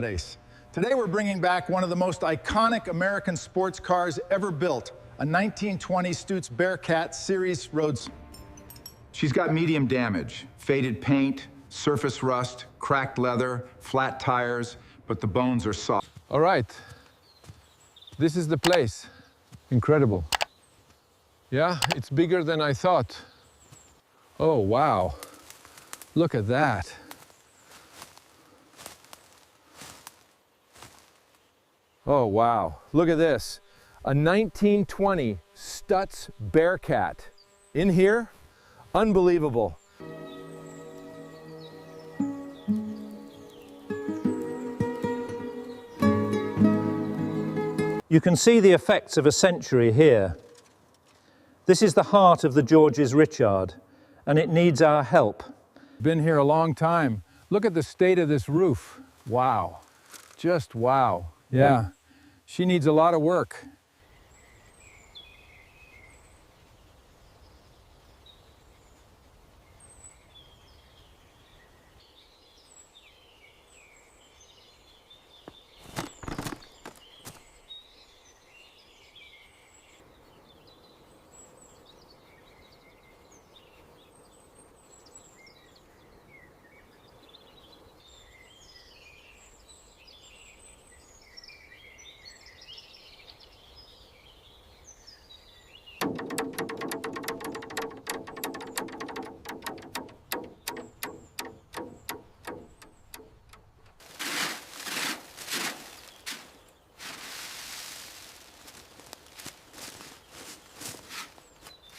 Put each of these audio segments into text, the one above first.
Today we're bringing back one of the most iconic American sports cars ever built, a 1920 Stutz Bearcat Series Roadster. She's got medium damage, faded paint, surface rust, cracked leather, flat tires, but the bones are soft. All right, this is the place. Incredible. Yeah, it's bigger than I thought. Oh, wow. Look at that. Oh, wow. Look at this. A 1920 Stutz Bearcat. In here, unbelievable. You can see the effects of a century here. This is the heart of the George's Richard, and it needs our help. Been here a long time. Look at the state of this roof. Wow. Just wow. Yeah. She needs a lot of work.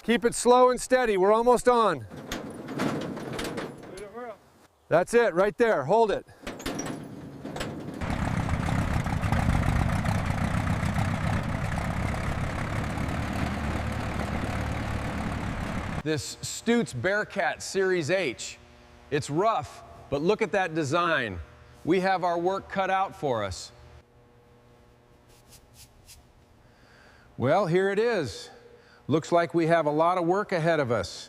Keep it slow and steady. We're almost on. That's it, right there. Hold it. This Stutz Bearcat Series H. It's rough, but look at that design. We have our work cut out for us. Well, here it is. Looks like we have a lot of work ahead of us.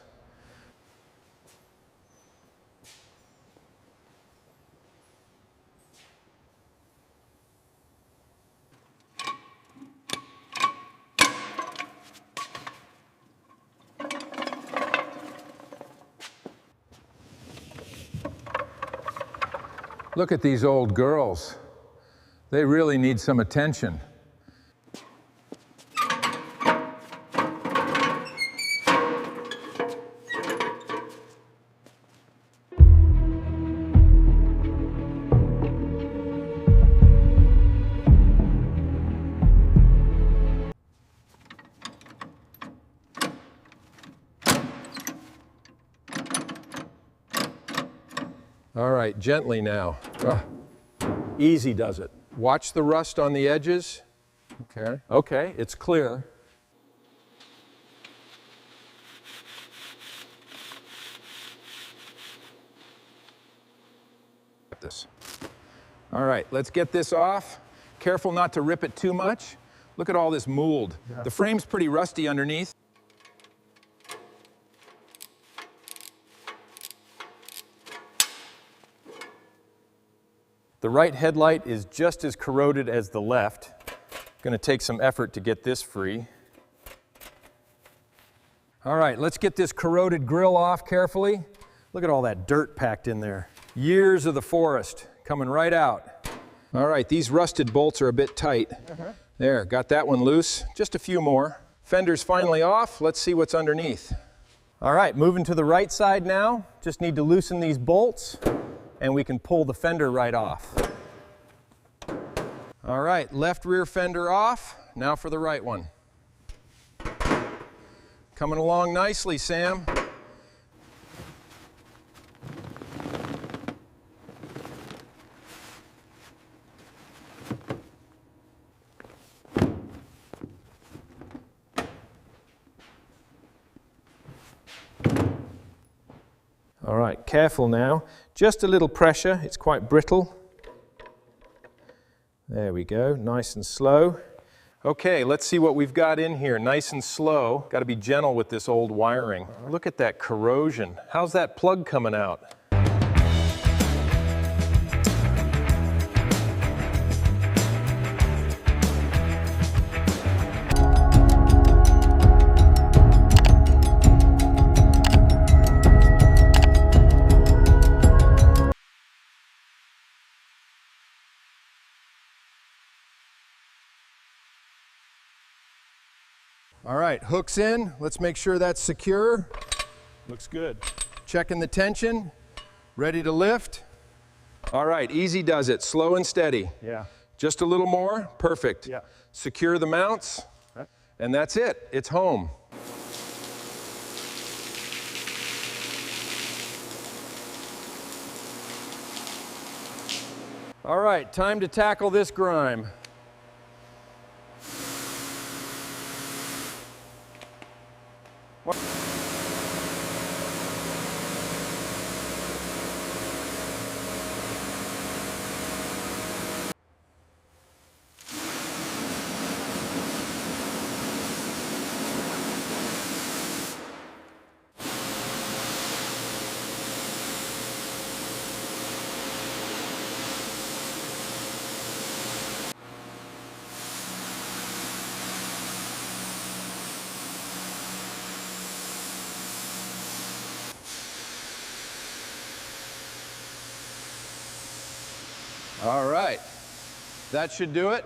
Look at these old girls. They really need some attention. All right, gently now. Easy does it. Watch the rust on the edges. Okay. Okay, it's clear. This. All right, let's get this off. Careful not to rip it too much. Look at all this mold. Yeah. The frame's pretty rusty underneath. The right headlight is just as corroded as the left. Going to take some effort to get this free. All right, let's get this corroded grill off carefully. Look at all that dirt packed in there. Years of the forest coming right out. All right, these rusted bolts are a bit tight. There, got that one loose. Just a few more. Fender's finally off. Let's see what's underneath. All right, moving to the right side now. Just need to loosen these bolts, and we can pull the fender right off. All right, left rear fender off. Now for the right one. Coming along nicely, Sam. All right, careful now. Just a little pressure, it's quite brittle. There we go, nice and slow. Okay, let's see what we've got in here. Nice and slow. Got to be gentle with this old wiring. Look at that corrosion. How's that plug coming out? All right, hooks in. Let's make sure that's secure. Looks good. Checking the tension. Ready to lift. All right, easy does it. Slow and steady. Yeah. Just a little more. Perfect. Yeah. Secure the mounts. Right. And that's it. It's home. All right, time to tackle this grime. All right, that should do it.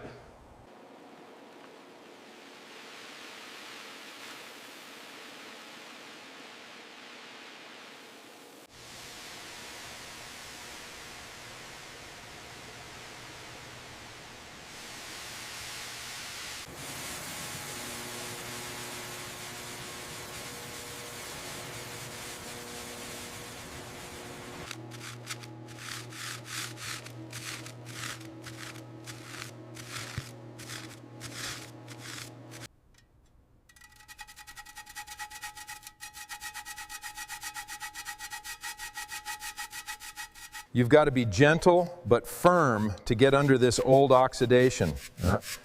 You've got to be gentle but firm to get under this old oxidation.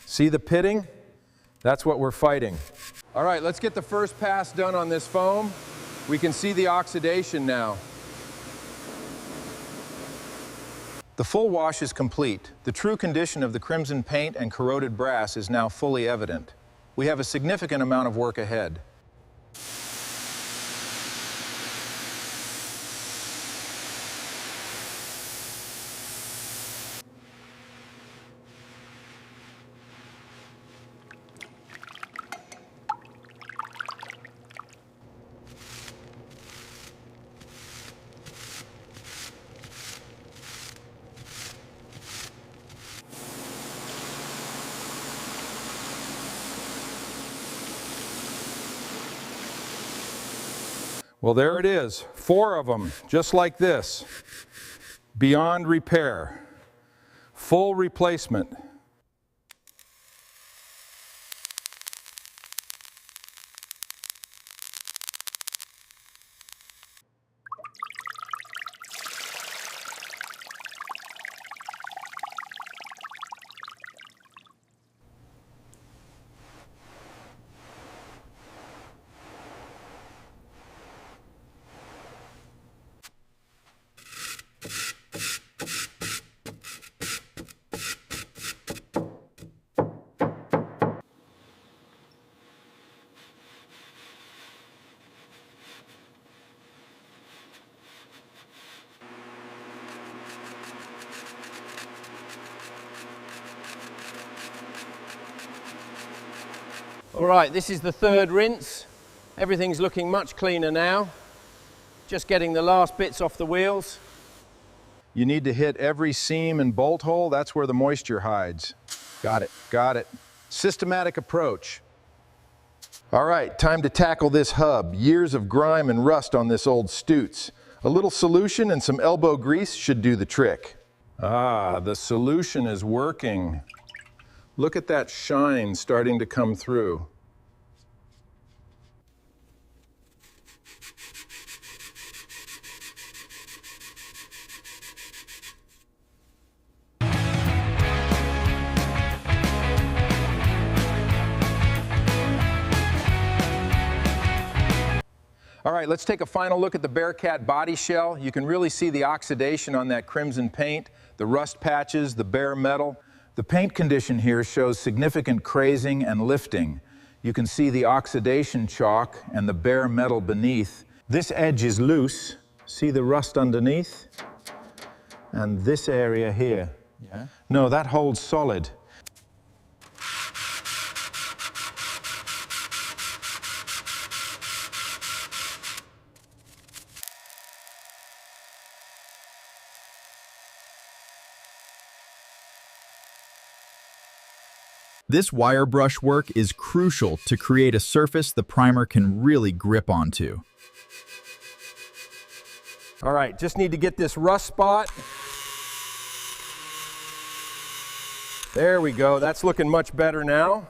See the pitting? That's what we're fighting. All right, let's get the first pass done on this foam. We can see the oxidation now. The full wash is complete. The true condition of the crimson paint and corroded brass is now fully evident. We have a significant amount of work ahead. Well, there it is, 4 of them, just like this. Beyond repair, full replacement. All right, this is the 3rd rinse. Everything's looking much cleaner now. Just getting the last bits off the wheels. You need to hit every seam and bolt hole. That's where the moisture hides. Got it. Got it. Systematic approach. All right, time to tackle this hub. Years of grime and rust on this old Stutz. A little solution and some elbow grease should do the trick. Ah, the solution is working. Look at that shine starting to come through. All right, let's take a final look at the Bearcat body shell. You can really see the oxidation on that crimson paint, the rust patches, the bare metal. The paint condition here shows significant crazing and lifting. You can see the oxidation chalk and the bare metal beneath. This edge is loose. See the rust underneath? And this area here. Yeah. No, that holds solid. This wire brush work is crucial to create a surface the primer can really grip onto. All right, just need to get this rust spot. There we go, that's looking much better now.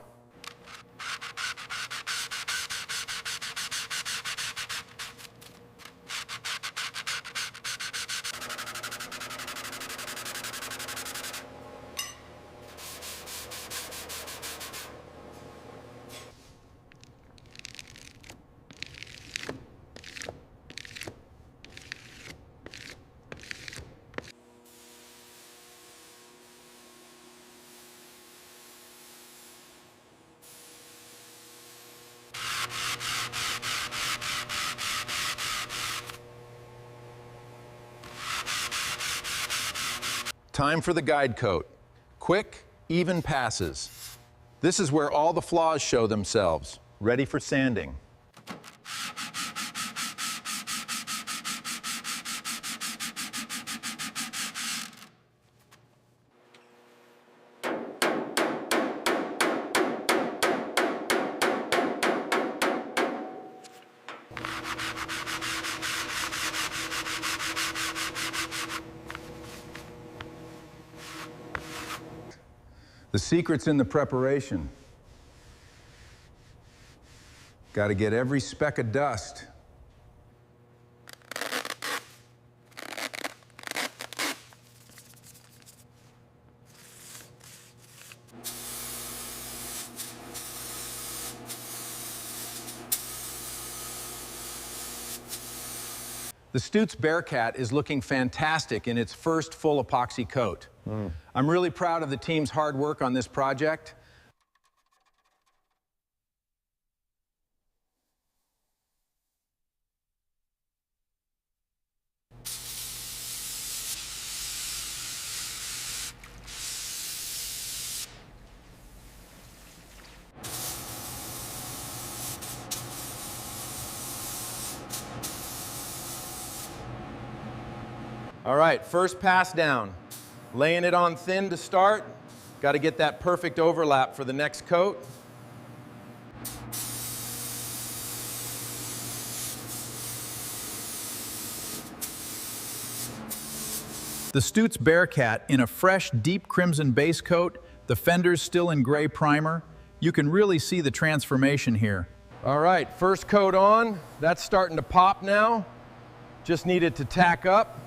Time for the guide coat. Quick, even passes. This is where all the flaws show themselves, ready for sanding. The secret's in the preparation. Got to get every speck of dust. The Stutz Bearcat is looking fantastic in its first full epoxy coat. I'm really proud of the team's hard work on this project. All right, first pass down. Laying it on thin to start. Got to get that perfect overlap for the next coat. The Stutz Bearcat in a fresh, deep crimson base coat, the fenders still in gray primer. You can really see the transformation here. All right, first coat on. That's starting to pop now. Just need it to tack up.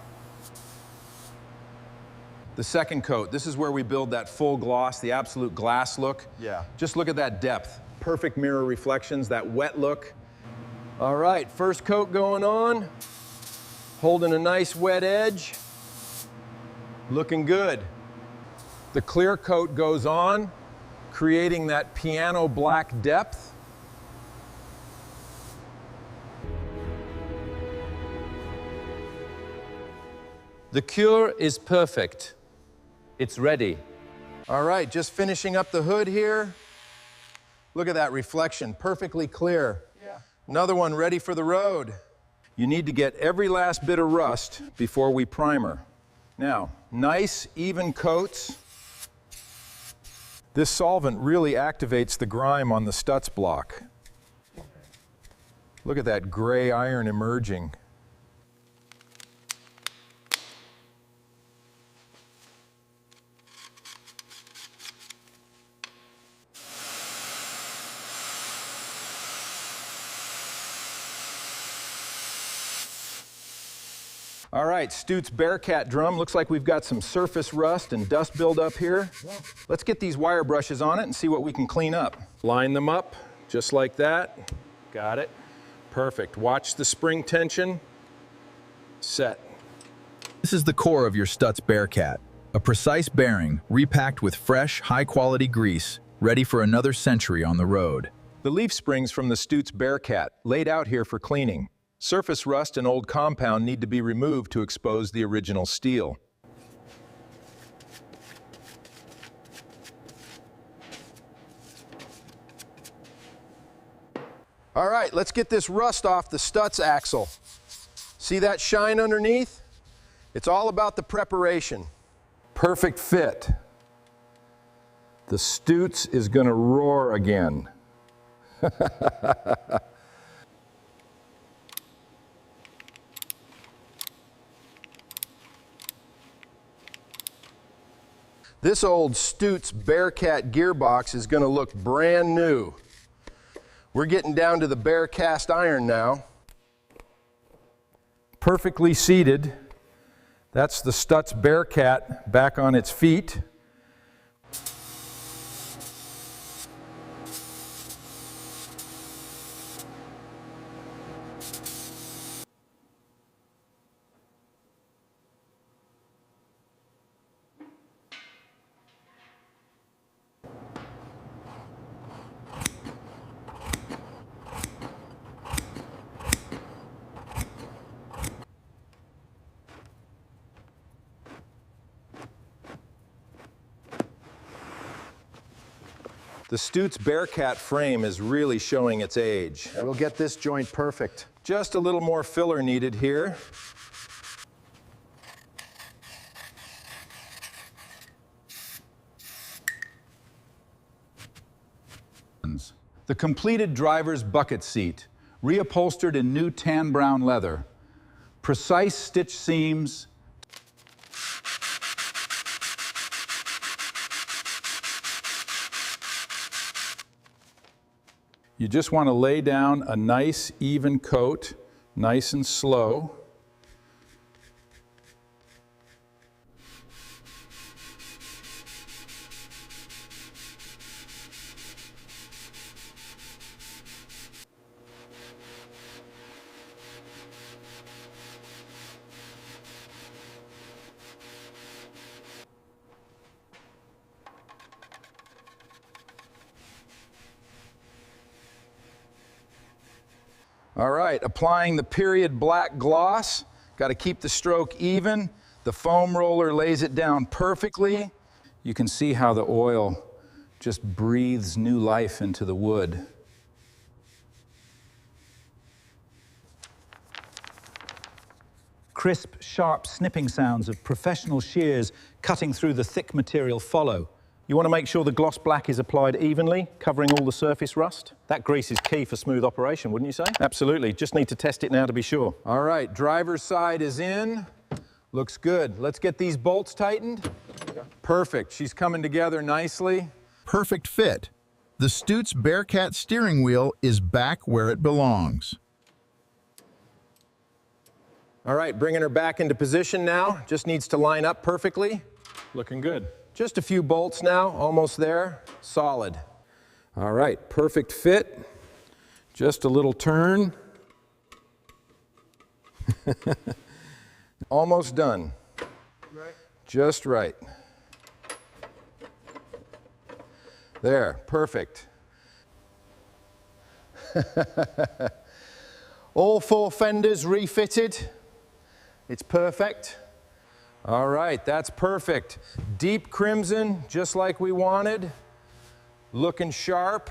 The second coat, this is where we build that full gloss, the absolute glass look. Yeah. Just look at that depth. Perfect mirror reflections, that wet look. All right, first coat going on. Holding a nice wet edge. Looking good. The clear coat goes on, creating that piano black depth. The cure is perfect. It's ready. All right, just finishing up the hood here. Look at that reflection, perfectly clear. Yeah. Another one ready for the road. You need to get every last bit of rust before we primer. Now, nice, even coats. This solvent really activates the grime on the Stutz block. Look at that gray iron emerging. All right, Stutz Bearcat drum. Looks like we've got some surface rust and dust buildup here. Let's get these wire brushes on it and see what we can clean up. Line them up, just like that. Got it. Perfect. Watch the spring tension. Set. This is the core of your Stutz Bearcat. A precise bearing, repacked with fresh, high-quality grease, ready for another century on the road. The leaf springs from the Stutz Bearcat, laid out here for cleaning. Surface rust and old compound need to be removed to expose the original steel. All right, let's get this rust off the Stutz axle. See that shine underneath? It's all about the preparation. Perfect fit. The Stutz is going to roar again. This old Stutz Bearcat gearbox is going to look brand new. We're getting down to the bare cast iron now. Perfectly seated. That's the Stutz Bearcat back on its feet. The Stutz Bearcat frame is really showing its age. We'll get this joint perfect. Just a little more filler needed here. The completed driver's bucket seat, reupholstered in new tan brown leather. Precise stitch seams. You just want to lay down a nice even coat, nice and slow. All right, applying the period black gloss. Got to keep the stroke even. The foam roller lays it down perfectly. You can see how the oil just breathes new life into the wood. Crisp, sharp snipping sounds of professional shears cutting through the thick material follow. You want to make sure the gloss black is applied evenly, covering all the surface rust. That grease is key for smooth operation, wouldn't you say? Absolutely. Just need to test it now to be sure. All right, driver's side is in. Looks good. Let's get these bolts tightened. Perfect. She's coming together nicely. Perfect fit. The Stutz Bearcat steering wheel is back where it belongs. All right, bringing her back into position now. Just needs to line up perfectly. Looking good. Just a few bolts now, almost there. Solid. All right, perfect fit. Just a little turn. Almost done. Right. Just right. There, perfect. All four fenders refitted. It's perfect. All right, that's perfect. Deep crimson, just like we wanted. Looking sharp.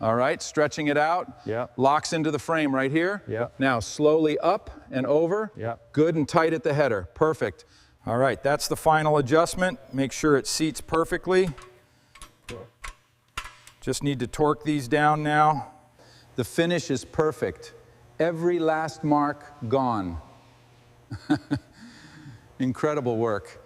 All right, stretching it out. Yeah. Locks into the frame right here. Yeah. Now slowly up and over. Yeah. Good and tight at the header. Perfect. All right, that's the final adjustment. Make sure it seats perfectly. Just need to torque these down now. The finish is perfect. Every last mark gone. Incredible work.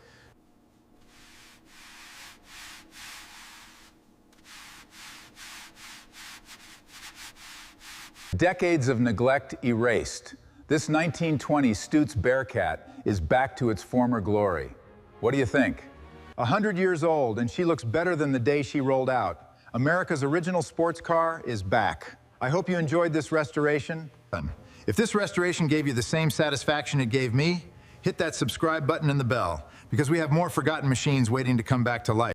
Decades of neglect erased. This 1920 Stutz Bearcat is back to its former glory. What do you think? 100 years old, and she looks better than the day she rolled out. America's original sports car is back. I hope you enjoyed this restoration. If this restoration gave you the same satisfaction it gave me, hit that subscribe button and the bell, because we have more forgotten machines waiting to come back to life.